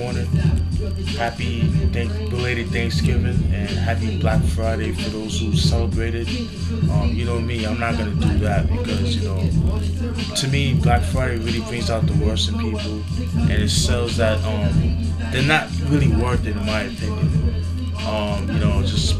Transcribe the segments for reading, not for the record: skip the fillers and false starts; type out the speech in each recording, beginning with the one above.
morning. Happy belated Thanksgiving and happy Black Friday for those who celebrated. You know me, I'm not gonna do that because to me, Black Friday really brings out the worst in people, and it sells that they're not really worth it in my opinion. Just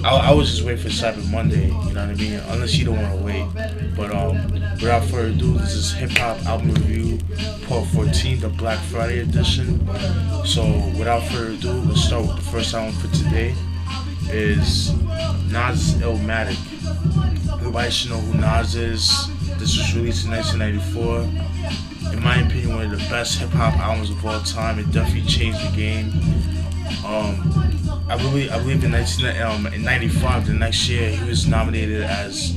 I would just wait for Cyber Monday, you know what I mean? Unless you don't want to wait. But without further ado, this is Hip Hop Album Review Part 14, the Black Friday edition. So without further ado, let's start with the first album for today. Is Nas Illmatic. Everybody should know who Nas is. This was released in 1994. In my opinion, one of the best hip hop albums of all time. It definitely changed the game. I believe in 1995, the next year, he was nominated as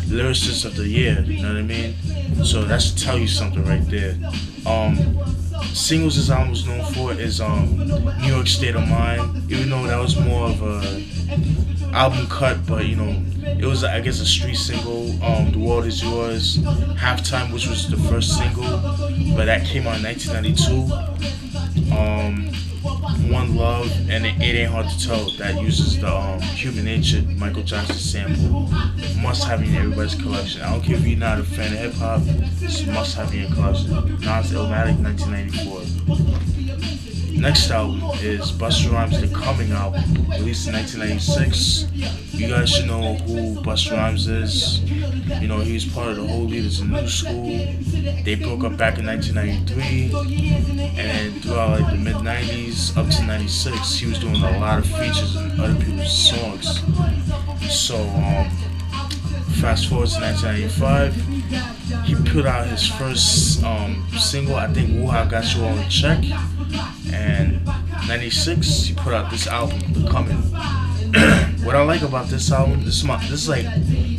Lyricist of the Year, you know what I mean? So that should tell you something right there. Singles this album was known for is New York State of Mind, even though that was more of a album cut, but it was, I guess, a street single. The World Is Yours, Halftime, which was the first single, but that came out in 1992. One Love, and It Ain't Hard to Tell, that uses the Human Nature Michael Jackson sample. Must have in everybody's collection. I don't care if you're not a fan of hip hop, it's must have in your collection. Nas Illmatic, 1994. Next album is Busta Rhymes' The Coming album, released in 1996. You guys should know who Busta Rhymes is. He was part of the whole Leaders in New School. They broke up back in 1993, and then throughout the mid-90s up to 96, he was doing a lot of features in other people's songs. So fast forward to 1995, he put out his first single, I think Whut Got You All in Check, and 96 he put out this album, The Coming. What I like about this album, this is like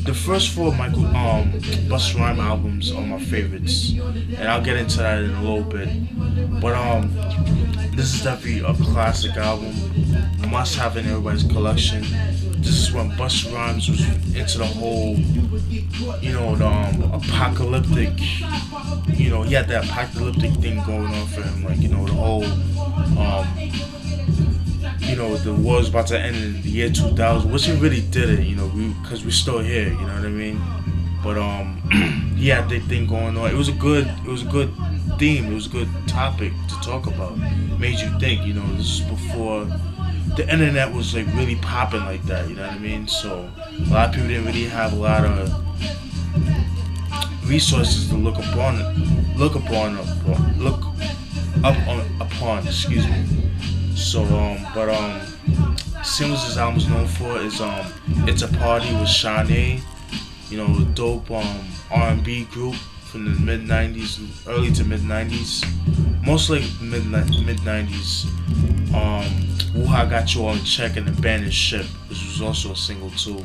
the first four Busta Rhymes albums are my favorites, and I'll get into that in a little bit. But this is definitely a classic album, must have in everybody's collection. This is when Busta Rhymes was into the whole, the apocalyptic, he had that apocalyptic thing going on for him, like, the whole, the war was about to end in the year 2000, which it really didn't, because we're still here, you know what I mean? But he had that thing going on. It was a good theme. It was a good topic to talk about. Made you think, this is before the internet was like really popping like that, you know what I mean? So a lot of people didn't really have a lot of resources to look upon, excuse me. So singles this album is known for is It's a Party with Shawnee, a dope R&B group from the mid-90s, early to mid-90s, mostly mid-90s. Whut Got You All in Check and Abandoned Ship, which was also a single too.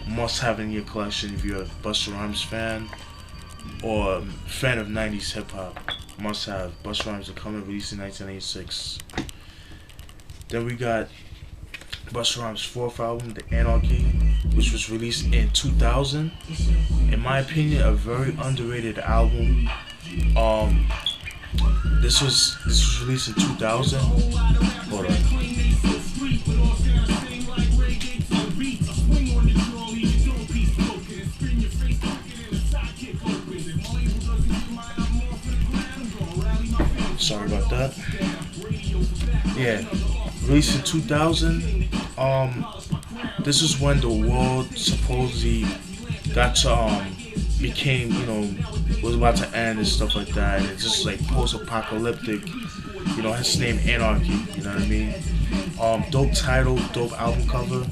Must have in your collection if you're a Busta Rhymes fan or fan of 90s hip hop. Must have Busta Rhymes The Coming, released in 1986. Then we got Busta Rhymes' fourth album, The Anarchy, which was released in 2000. In my opinion, a very underrated album. This was released in 2000. Hold on. Sorry about that. Yeah, released in 2000. This is when the world supposedly got to became, was about to end and stuff like that. And it's just like post-apocalyptic, his name Anarchy, you know what I mean? Dope title, dope album cover.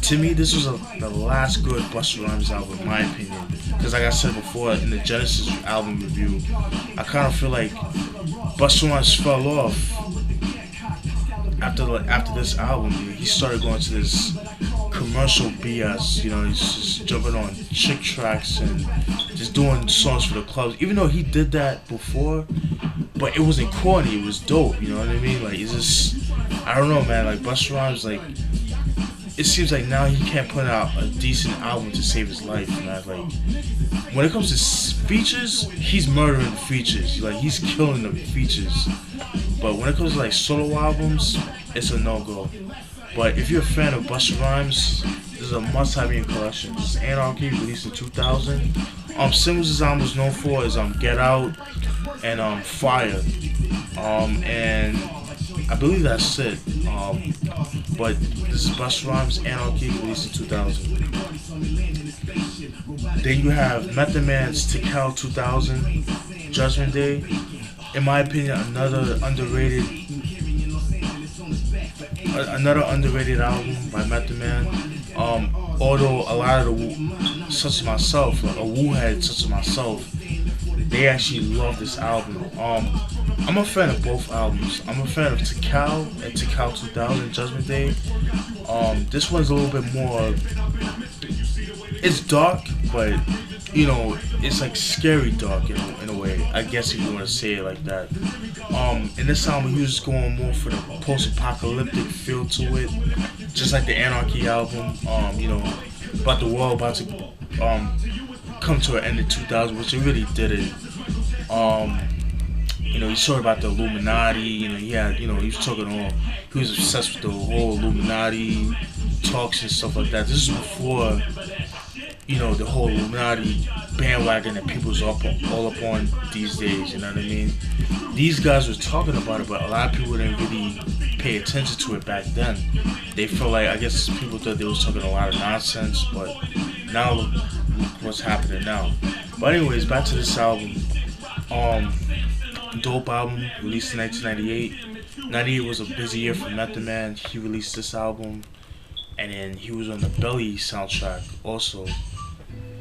To me, this was the last good Busta Rhymes album, in my opinion. Because like I said before in the Genesis album review, I kind of feel like Busta Rhymes fell off after this album. He started going to this commercial BS, he's just jumping on chick tracks and just doing songs for the clubs. Even though he did that before, but it wasn't corny, it was dope, you know what I mean? Like, it's just, I don't know, man, like Busta Rhymes, like, it seems like now he can't put out a decent album to save his life, man. Like when it comes to features, he's murdering the features. Like he's killing the features. But when it comes to like solo albums, it's a no-go. But if you're a fan of Busta Rhymes, this is a must-have in your collection. This is Anarchy, released in 2000. Singles this album was known for is Get Out and Fire. And I believe that's it. But this is Busta Rhymes, Anarchy, released in 2000. Then you have Method Man's Tical 2000, Judgement Day. In my opinion, another underrated album by Method Man. Although a lot of the such as myself, like a Wu head such as myself, they actually love this album. I'm a fan of both albums. I'm a fan of Tical and Tical 2000, Judgement Day. This one's a little bit more. It's dark, but you know, it's like scary dark in a way. I guess if you want to say it like that. In this album, he was going more for the post-apocalyptic feel to it, just like the Anarchy album. You know, about the world about to come to an end in 2000, which it really didn't. You know, he's talking about the Illuminati. You know, he was talking he was obsessed with the whole Illuminati talks and stuff like that. This is before, you know, the whole Illuminati bandwagon that people's all up on these days, you know what I mean? These guys were talking about it, but a lot of people didn't really pay attention to it back then. They felt like, I guess people thought they was talking a lot of nonsense, but now look what's happening now. But anyways, back to this album. Dope album, released in 1998. 98 was a busy year for Method Man. He released this album, and then he was on the Belly soundtrack also.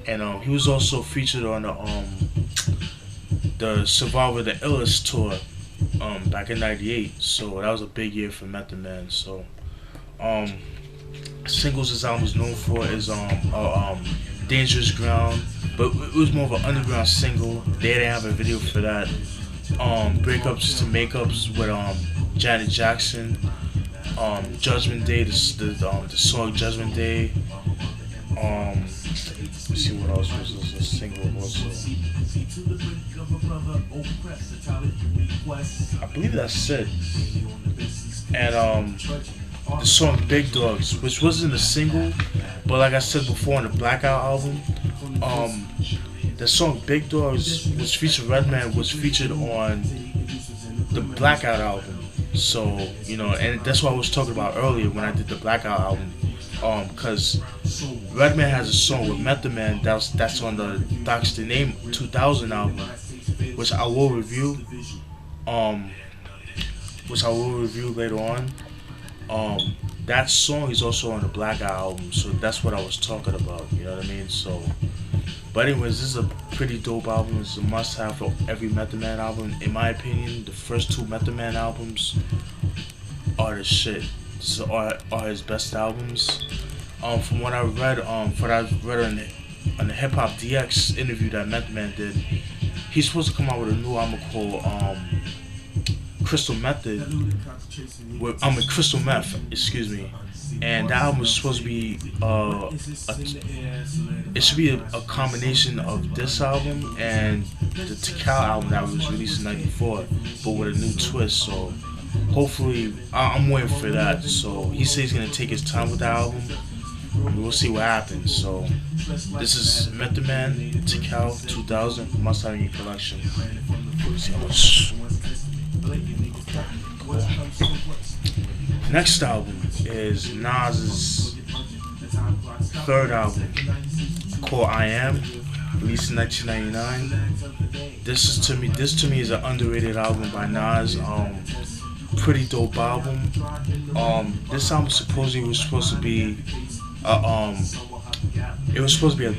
And he was also featured on the Survivor the Illest tour back in 98. So that was a big year for Method Man. So singles this album was known for is Dangerous Ground, but it was more of an underground single. They didn't have a video for that. Breakups to Makeups with Janet Jackson. Judgment Day, the song Judgment Day. Let's see what else was a single also. I believe that's it. And the song Big Dogs, which wasn't a single, but like I said before on the Blackout album, the song Big Dogs was featured. Redman was featured on the Blackout album. So, you know, and that's what I was talking about earlier when I did the Blackout album. Cause Redman has a song with Method Man that's on the Doggystyle 2000 album, which I will review. Later on. That song is also on the Blackout album, so that's what I was talking about. You know what I mean? So, but anyways, this is a pretty dope album. It's a must-have for every Method Man album. In my opinion, the first two Method Man albums are the shit. Are his best albums. From what I read, on the Hip Hop DX interview that Method Man did, he's supposed to come out with a new album called Crystal Method. Crystal Meth, excuse me. And that album is supposed to be it should be a combination of this album and the Tical album that was released in '94, but with a new twist. So hopefully, I'm waiting for that. So he says he's gonna take his time with the album. We'll see what happens. So this is Method Man, Tical 2000, must have in your collection. Let's see how much. Next album is Nas's third album called I Am, released in 1999. This to me is an underrated album by Nas. Pretty dope album. This album supposedly was supposed to be a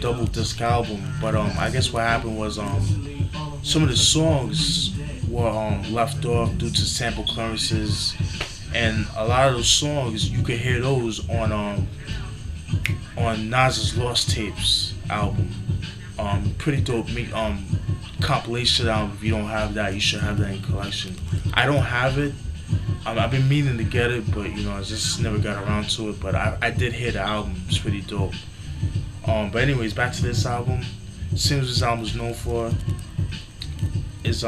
double disc album, but I guess what happened was some of the songs were left off due to sample clearances, and a lot of those songs you could hear those on Nas's Lost Tapes album. Pretty dope compilation album. If you don't have that, you should have that in collection. I don't have it, I've been meaning to get it, but you know, I just never got around to it. But I did hear the album; it's pretty dope. But anyways, back to this album. Seems this album was known for is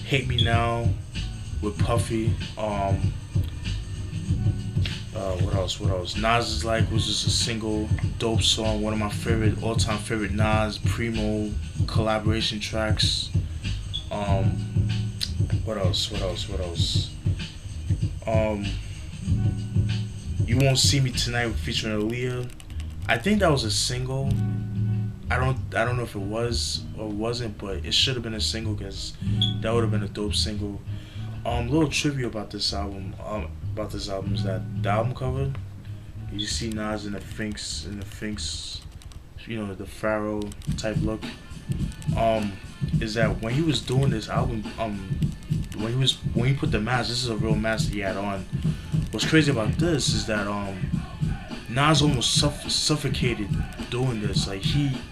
"Hate Me Now" with Puffy. What else? What else? Nas is Like was just a single, dope song. One of my favorite, all-time favorite Nas Primo collaboration tracks. What else? What else? What else? You Won't See Me Tonight featuring Aaliyah. I think that was a single. I don't know if it was or wasn't, but it should have been a single because that would have been a dope single. Little trivia about this album. Is that the album cover, you see Nas in the Sphinx, you know, the Pharaoh type look. Is that when he was doing this album, when he put the mask, this is a real mask that he had on. What's crazy about this is that Nas almost suffocated doing this. Like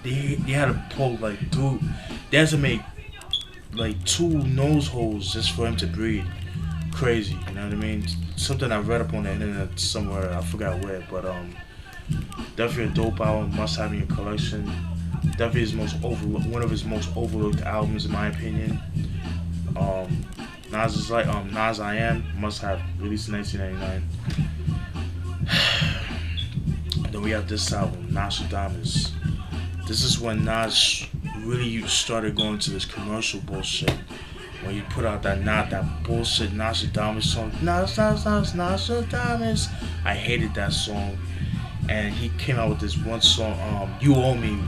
they had to pull like through, they had to make like 2 nose holes just for him to breathe. Crazy, you know what I mean? Something I read up on the internet somewhere, I forgot where, but definitely a dope album, must have in your collection. Definitely one of his most overlooked albums in my opinion. Nas is Like, Nas I Am, must have, released in 1999. Then we have this album, Nastradamus. This is when Nas really started going to this commercial bullshit. When you put out that bullshit Nostradamus song, Nostradamus, I hated that song. And he came out with this one song, You Owe Me,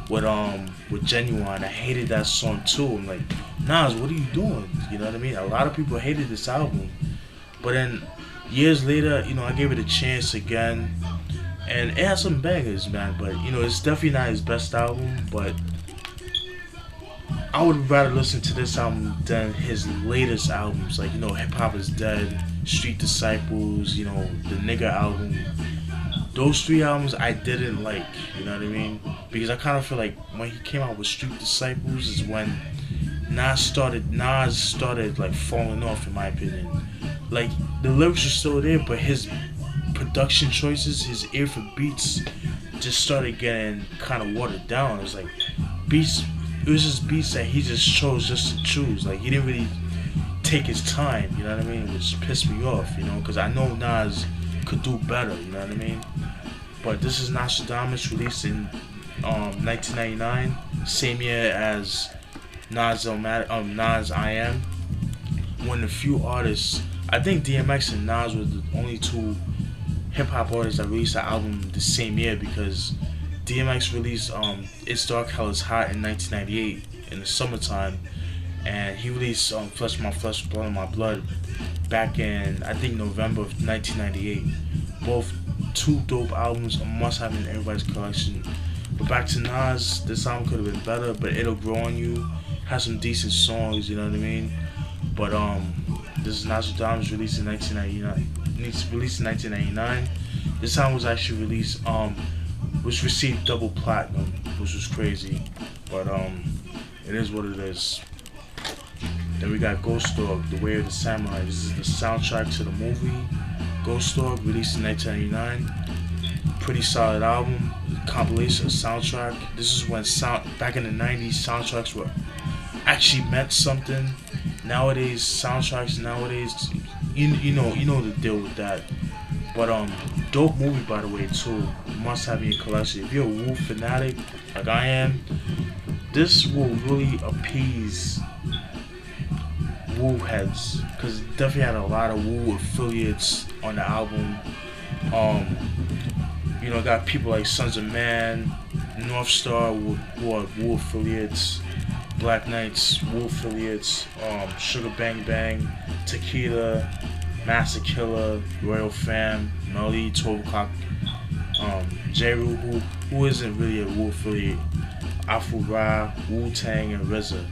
with Genuine. I hated that song too. I'm like, Nas, what are you doing? You know what I mean? A lot of people hated this album, but then years later, you know, I gave it a chance again, and it has some bangers, man. But you know, it's definitely not his best album, but I would rather listen to this album than his latest albums, like, you know, Hip Hop Is Dead, Street Disciples, you know, the Nigga album. Those 3 albums I didn't like, you know what I mean? Because I kind of feel like when he came out with Street Disciples is when Nas started like falling off, in my opinion. Like, the lyrics are still there, but his production choices, his ear for beats just started getting kind of watered down. It was like beats. It was just beats that he just chose just to choose. Like, he didn't really take his time, you know what I mean? Which pissed me off, you know, because I know Nas could do better, you know what I mean? But this is Nostradamus, released in 1999, same year as Nas I Am. One of the few artists, I think DMX and Nas were the only 2 hip-hop artists that released the album the same year, because DMX released It's Dark, Hell Is Hot in 1998 in the summertime, and he released Flesh My Flesh, Blood My Blood back in, I think, November of 1998. Both 2 dope albums, a must have in everybody's collection. But back to Nas, this album could have been better, but It'll Grow On You has some decent songs, you know what I mean? But this is Nostradamus, released in 1999. This album was actually released, which received double platinum, which was crazy, but it is what it is. Then we got Ghost Dog, The Way of the Samurai. This is the soundtrack to the movie Ghost Dog, released in 1999. Pretty solid album, compilation soundtrack. This is when back in the 90s, soundtracks were actually meant something. Nowadays, soundtracks you know the deal with that. But dope movie, by the way, too. Must have in your collection. If you're a Wu fanatic like I am, this will really appease Wu heads, because it definitely had a lot of Wu affiliates on the album. You know, got people like Sons of Man, North Star, who are Wu affiliates, Black Knights, Wu affiliates, Sugar Bang Bang, Tequila, Master Killer, Royal Fam, Melly, 12 O'Clock, J-Ru, who isn't really a Wu affiliate, Afu Ra, Wu-Tang, and RZA.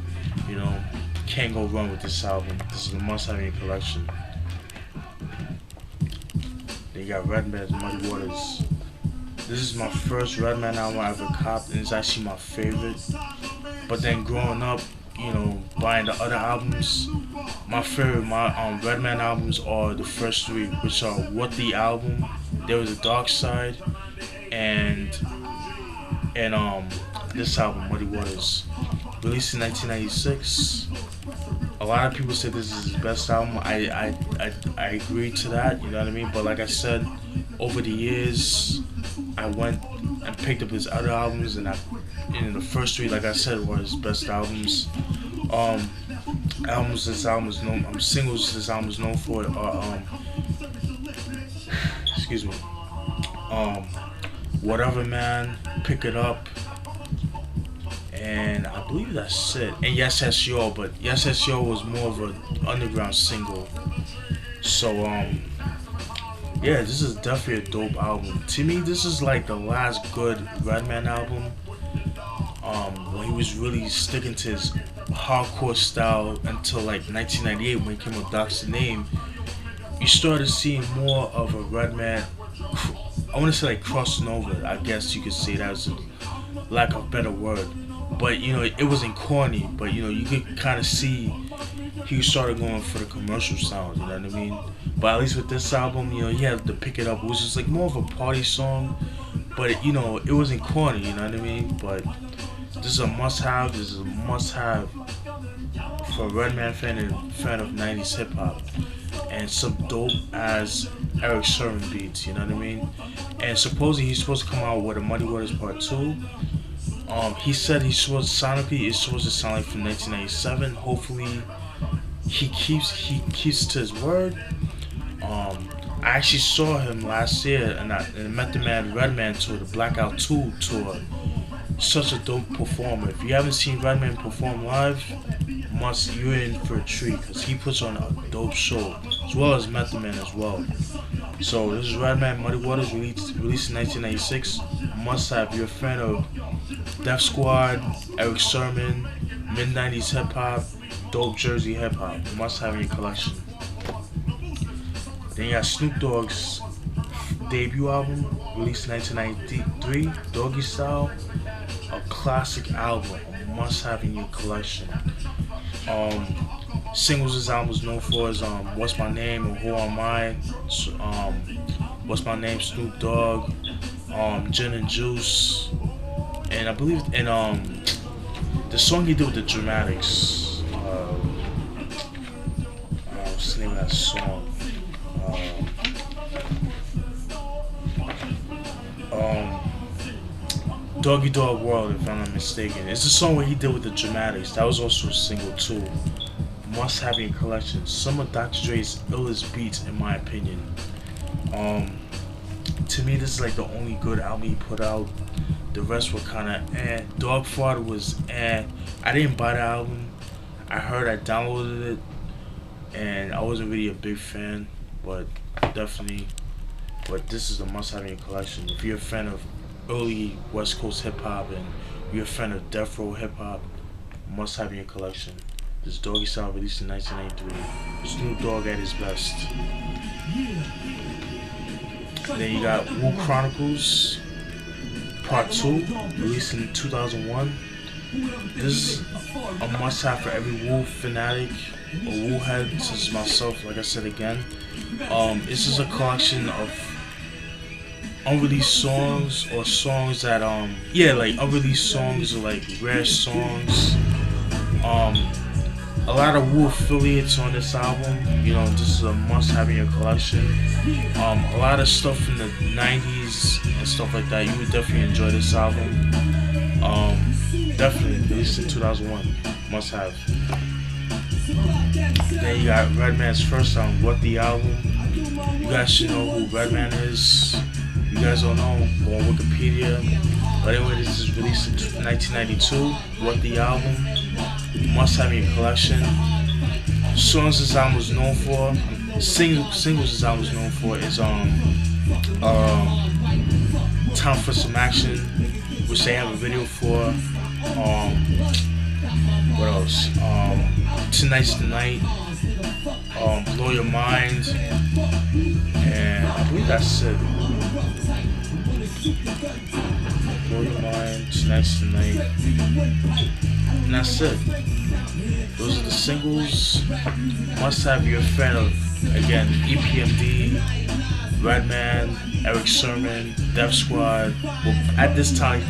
You know, can't go wrong with this album. This is a must-have in your collection. Then you got Redman's Muddy Waters. This is my first Redman album I ever copped, and it's actually my favorite. But then growing up, you know, buying the other albums, my favorite Redman albums are the first three, which are What the Album, there was a Dark Side, and this album, Muddy Waters, released in 1996. A lot of people say this is his best album. I agree to that, you know what I mean? But like I said, over the years, I went and picked up his other albums, and the first three, like I said, were his best albums. Singles this album is known for are excuse me, Whatever Man, Pick It Up, and I believe that's it. And Yes Yes Yo, but Yes Yes Yo was more of an underground single. So yeah, this is definitely a dope album. To me, this is like the last good Redman album. When he was really sticking to his hardcore style until like 1998 when he came with Doc's Name. You started seeing more of a Redman. I want to say like crossing over. I guess you could say that as a lack of a better word. But you know, it wasn't corny. But you know, you could kind of see he started going for the commercial sound. You know what I mean? But at least with this album, you know, he had to Pick It Up, which is like more of a party song. But you know, it wasn't corny. You know what I mean? But this is a must-have. This is a must-have for a Redman fan and fan of 90s hip-hop. And some dope as Eric Sermon beats, you know what I mean? And supposedly he's supposed to come out with a Muddy Waters Part 2. He said he's supposed to sonically it's supposed to sound like from 1997. Hopefully he keeps to his word. I actually saw him last year and I met the man Redman tour, the Blackout 2 tour. Such a dope performer. If you haven't seen Redman perform live, you're in for a treat because he puts on a dope show, as well as Method Man as well. So this is Redman, Muddy Waters, released in 1996. Must have. You're a fan of Def Squad, Eric Sermon, mid 90s hip hop, dope Jersey hip hop. Must have in your collection. Then you got Snoop Dogg's debut album, released in 1993, Doggystyle. A classic album, a must-have in your collection. Singles this album was known for is What's My Name and Who Am I, What's My Name, Snoop Dogg, Gin and Juice, and I believe in the song he did with the Dramatics. What's the name of that song? Doggy Dog World, if I'm not mistaken. It's a song where he did with the Dramatics. That was also a single too. Must have in your collection. Some of Dr. Dre's illest beats, in my opinion. To me, this is like the only good album he put out. The rest were kind of eh. Dog Fart was eh. I didn't buy the album. I heard, I downloaded it, and I wasn't really a big fan. But definitely, this is a must-have in your collection. If you're a fan of early West Coast hip hop and you're a fan of Death Row hip hop, must have in your collection. This Doggystyle, released in 1993. Snoop Dogg at his best. Then you got Wu-Chronicles Part 2, released in 2001. This is a must have for every Wu fanatic or Wu head, such as myself, like I said again. This is a collection of unreleased songs or songs that like unreleased songs or like rare songs. A lot of Wu affiliates on this album. You know, this is a must have in your collection. A lot of stuff from the 90s and stuff like that. You would definitely enjoy this album. Definitely released in 2001. Must have. Then you got Redman's first song, What the Album. You guys should know who Redman is. You guys don't know, go on Wikipedia. But anyway, this is released in 1992. What the Album. Must have in your collection. Songs this album was known for, singles this album was known for is Time for Some Action, which they have a video for. What else? Tonight's the Night. Blow Your Mind. And I believe that's it. Blow Your Mind, Tonight's the Night. And that's it. Those are the singles. Must have. You're a fan of, again, EPMD, Redman, Eric Sermon, Def Squad. Well, at this time,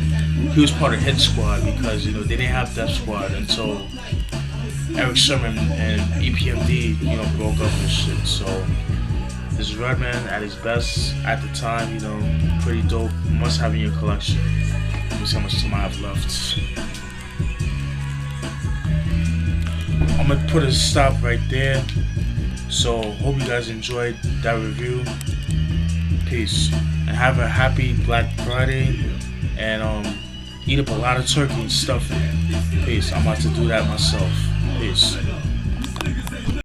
he was part of Hit Squad because they didn't have Def Squad until Eric Sermon and EPMD broke up and shit. So this is Redman at his best at the time. Pretty dope. Must have in your collection. Let me see how much time I have left. I'm gonna put a stop right there. So hope you guys enjoyed that review. Peace. And have a happy Black Friday. And eat up a lot of turkey and stuff. Peace. I'm about to do that myself. Peace.